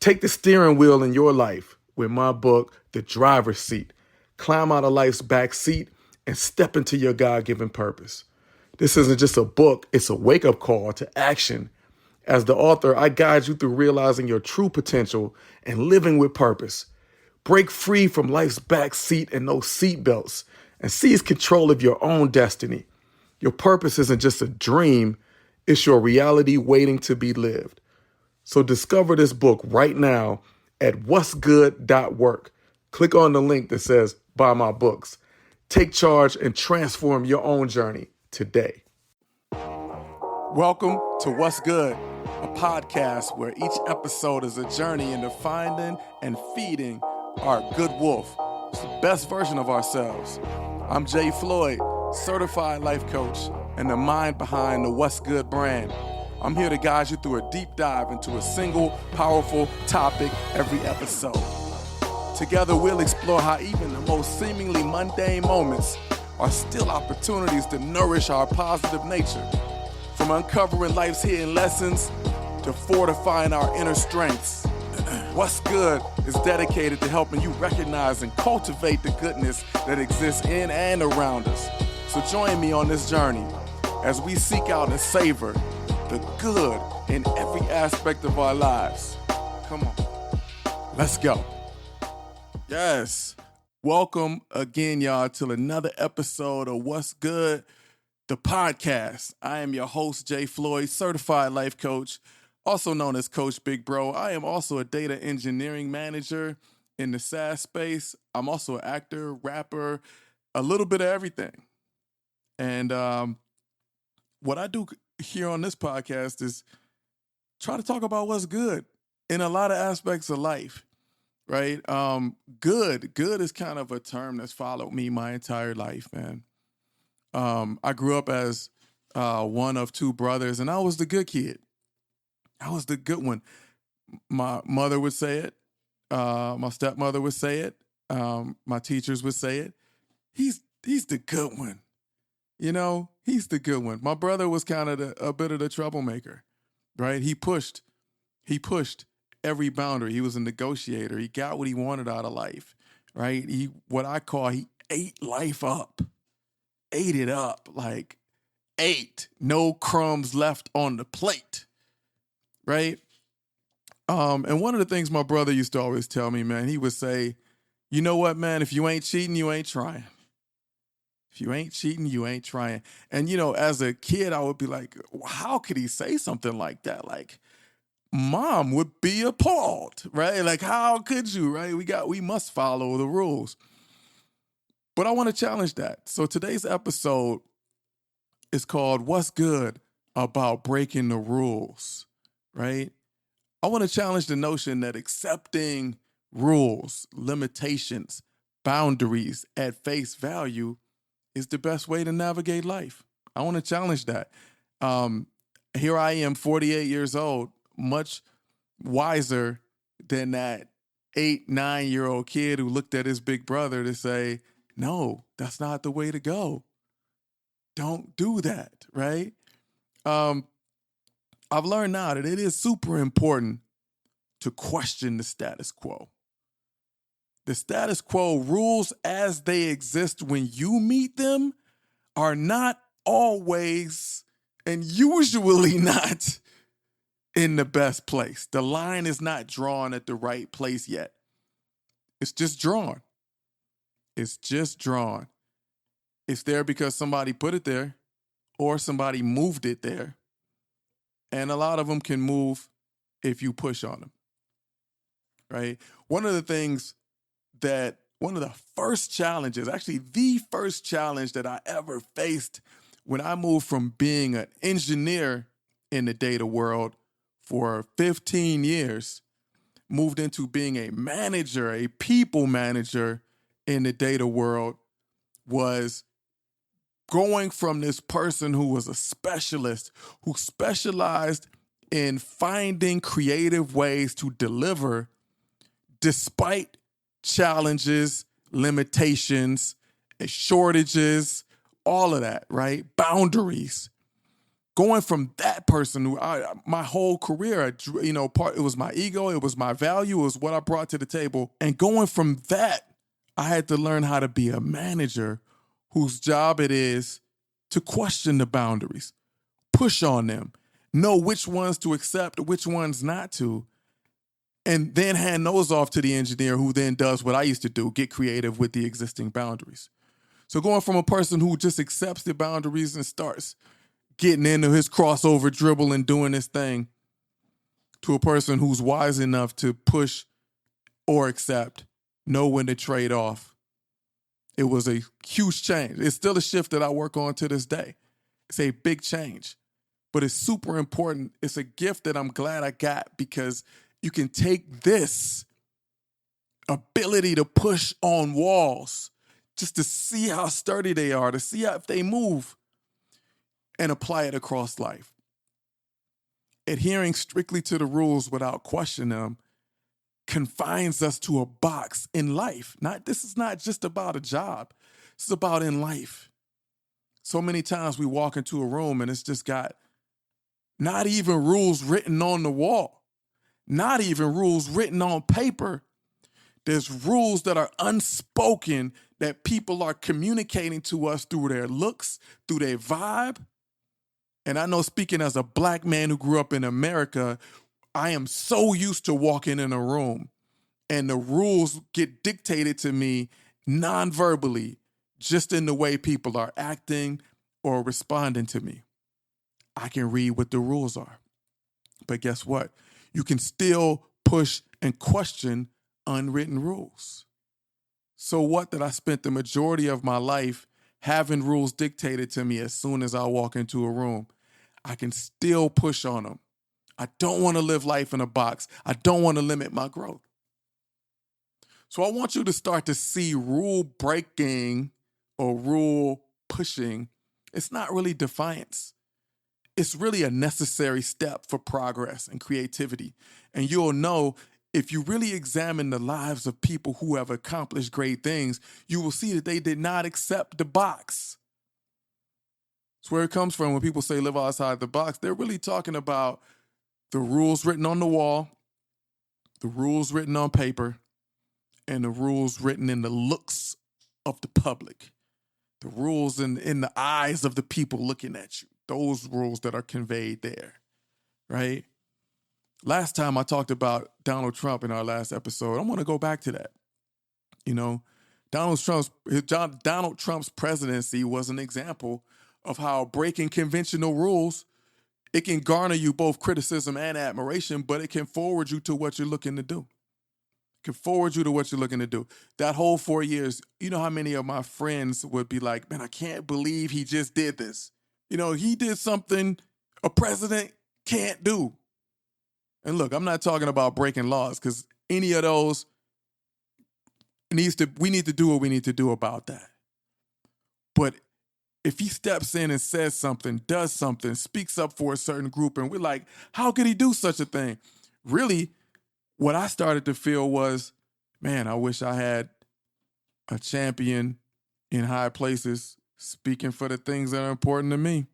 Take the steering wheel in your life with my book, The Driver's Seat. Climb out of life's back seat and step into your God-given purpose. This isn't just a book, it's a wake-up call to action. As the author, I guide you through realizing your true potential and living with purpose. Break free from life's back seat and those seat belts and seize control of your own destiny. Your purpose isn't just a dream, it's your reality waiting to be lived. So discover this book right now at what'sgood.work. Click on the link that says buy my books. Take charge and transform your own journey today. Welcome to What's Good, a podcast where each episode is a journey into finding and feeding our good wolf, the best version of ourselves. I'm Floyd, certified life coach and the mind behind the What's Good brand. I'm here to guide you through a deep dive into a single powerful topic every episode. Together we'll explore how even the most seemingly mundane moments are still opportunities to nourish our positive nature. From uncovering life's hidden lessons to fortifying our inner strengths. What's Good is dedicated to helping you recognize and cultivate the goodness that exists in and around us. So join me on this journey as we seek out and savor the good in every aspect of our lives. Come on, let's go. Yes, welcome again, y'all, to another episode of What's Good, the podcast. I am your host, Floyd, certified life coach, also known as Coach Big Bro. I am also a data engineering manager in the SaaS space. I'm also an actor, rapper, a little bit of everything. And what I do here on this podcast is try to talk about what's good in a lot of aspects of life, right? Good is kind of a term that's followed me my entire life, man. I grew up as one of two brothers, and I was the good kid. I was the good one. My mother would say it. My stepmother would say it. My teachers would say it. He's the good one. You know, he's the good one. My brother was kind of a bit of the troublemaker, right? He pushed every boundary. He was a negotiator. He got what he wanted out of life, right? He ate life up, ate it up, like ate, no crumbs left on the plate, right? And one of the things my brother used to always tell me, man, he would say, you know what, man, if you ain't cheating, you ain't trying. If you ain't cheating, you ain't trying. And, you know, as a kid, I would be like, how could he say something like that? Like, mom would be appalled, right? Like, how could you, right? We must follow the rules. But I want to challenge that. So today's episode is called What's Good About Breaking the Rules, right? I want to challenge the notion that accepting rules, limitations, boundaries at face value is the best way to navigate life. I want to challenge that. Here I am, 48 years old, much wiser than that 8, 9-year-old kid who looked at his big brother to say, no, that's not the way to go. Don't do that, right? I've learned now that it is super important to question the status quo. The status quo rules as they exist when you meet them are not always and usually not in the best place. The line is not drawn at the right place yet. It's just drawn. It's just drawn. It's there because somebody put it there or somebody moved it there. And a lot of them can move if you push on them, right? One of the first challenges, actually the first challenge that I ever faced when I moved from being an engineer in the data world for 15 years, moved into being a manager, a people manager in the data world, was going from this person who was a specialist, who specialized in finding creative ways to deliver despite challenges, limitations, shortages, all of that, right? Boundaries, Going from that person who my whole career, it was my ego, it was my value, it was what I brought to the table. And going from that, I had to learn how to be a manager whose job it is to question the boundaries, push on them, know which ones to accept, which ones not to, and then hand those off to the engineer who then does what I used to do, get creative with the existing boundaries. So going from a person who just accepts the boundaries and starts getting into his crossover dribble and doing his thing to a person who's wise enough to push or accept, know when to trade off. It was a huge change. It's still a shift that I work on to this day. It's a big change, but it's super important. It's a gift that I'm glad I got because you can take this ability to push on walls just to see how sturdy they are, to see how if they move, and apply it across life. Adhering strictly to the rules without questioning them confines us to a box in life. This is not just about a job. This is about in life. So many times we walk into a room and it's just got not even rules written on the wall, not even rules written on paper. There's rules that are unspoken that people are communicating to us through their looks, through their vibe. And I know, speaking as a Black man who grew up in America, I am so used to walking in a room and the rules get dictated to me non-verbally, just in the way people are acting or responding to me. I can read what the rules are. But guess what? You can still push and question unwritten rules. So what that I spent the majority of my life having rules dictated to me as soon as I walk into a room. I can still push on them. I don't want to live life in a box. I don't want to limit my growth. So I want you to start to see rule breaking or rule pushing. It's not really defiance. It's really a necessary step for progress and creativity. And you'll know if you really examine the lives of people who have accomplished great things, you will see that they did not accept the box. It's where it comes from when people say live outside the box. They're really talking about the rules written on the wall, the rules written on paper, and the rules written in the looks of the public, the rules in the eyes of the people looking at you, those rules that are conveyed there, right? Last time I talked about Donald Trump in our last episode. I want to go back to that. Donald Trump's presidency was an example of how breaking conventional rules, it can garner you both criticism and admiration, but it can forward you to what you're looking to do. That whole 4 years, you know how many of my friends would be like, man, I can't believe he just did this. He did something a president can't do. And look, I'm not talking about breaking laws because any of those we need to do what we need to do about that. But if he steps in and says something, does something, speaks up for a certain group, and we're like, how could he do such a thing? Really, what I started to feel was, man, I wish I had a champion in high places speaking for the things that are important to me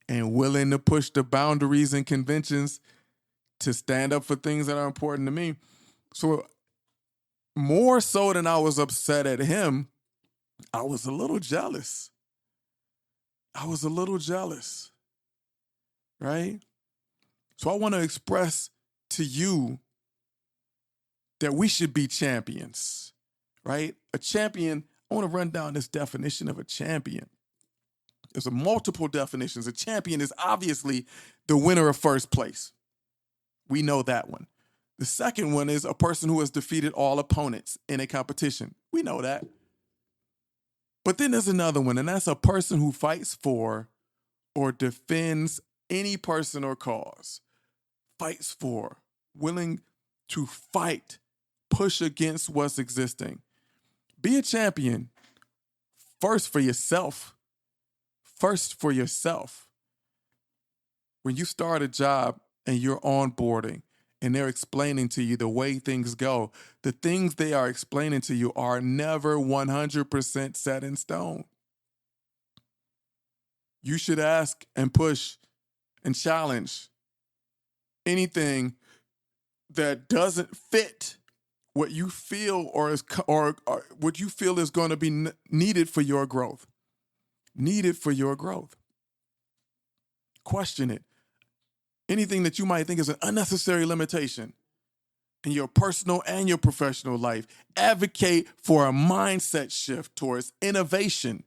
and willing to push the boundaries and conventions to stand up for things that are important to me. So more so than I was upset at him, I was a little jealous. Right? So I want to express to you that we should be champions, right? A champion, I want to run down this definition of a champion. There's multiple definitions. A champion is obviously the winner of first place. We know that one. The second one is a person who has defeated all opponents in a competition. We know that. But then there's another one, and that's a person who fights for or defends any person or cause. Fights for, willing to fight, push against what's existing. Be a champion first for yourself. When you start a job and you're onboarding and they're explaining to you the way things go, the things they are explaining to you are never 100% set in stone. You should ask and push and challenge anything that doesn't fit what you feel or what you feel is going to be needed for your growth. Needed for your growth. Question it. Anything that you might think is an unnecessary limitation in your personal and your professional life. Advocate for a mindset shift towards innovation.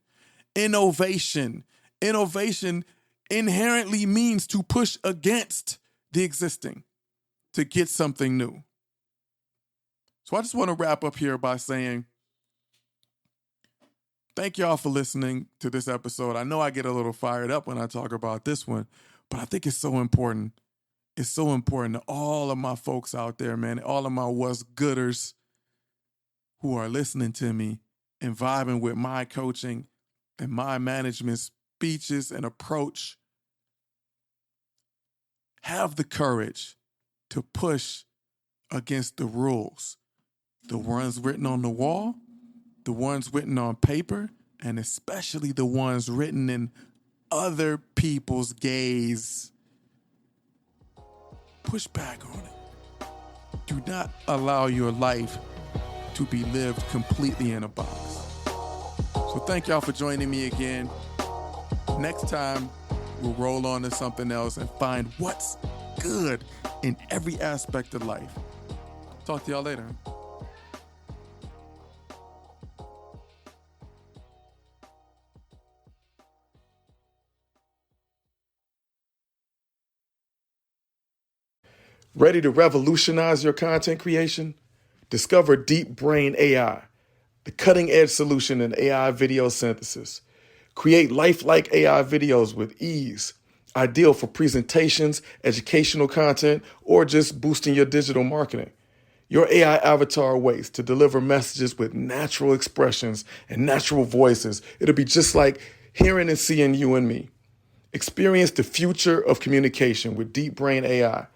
Innovation inherently means to push against the existing, to get something new. So I just want to wrap up here by saying, thank y'all for listening to this episode. I know I get a little fired up when I talk about this one, but I think it's so important. It's so important to all of my folks out there, man, all of my what's gooders who are listening to me and vibing with my coaching and my management speeches and approach. Have the courage to push against the rules, the ones written on the wall, the ones written on paper, and especially the ones written in other people's gaze. Push back on it. Do not allow your life to be lived completely in a box. So thank y'all for joining me again. Next time, we'll roll on to something else and find what's good in every aspect of life. Talk to y'all later. Ready to revolutionize your content creation? Discover Deep Brain AI, the cutting-edge solution in AI video synthesis. Create lifelike AI videos with ease, ideal for presentations, educational content, or just boosting your digital marketing. Your AI avatar waits to deliver messages with natural expressions and natural voices. It'll be just like hearing and seeing you and me. Experience the future of communication with Deep Brain AI.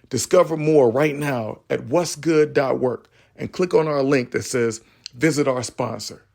Discover more right now at what'sgood.work and click on our link that says visit our sponsor.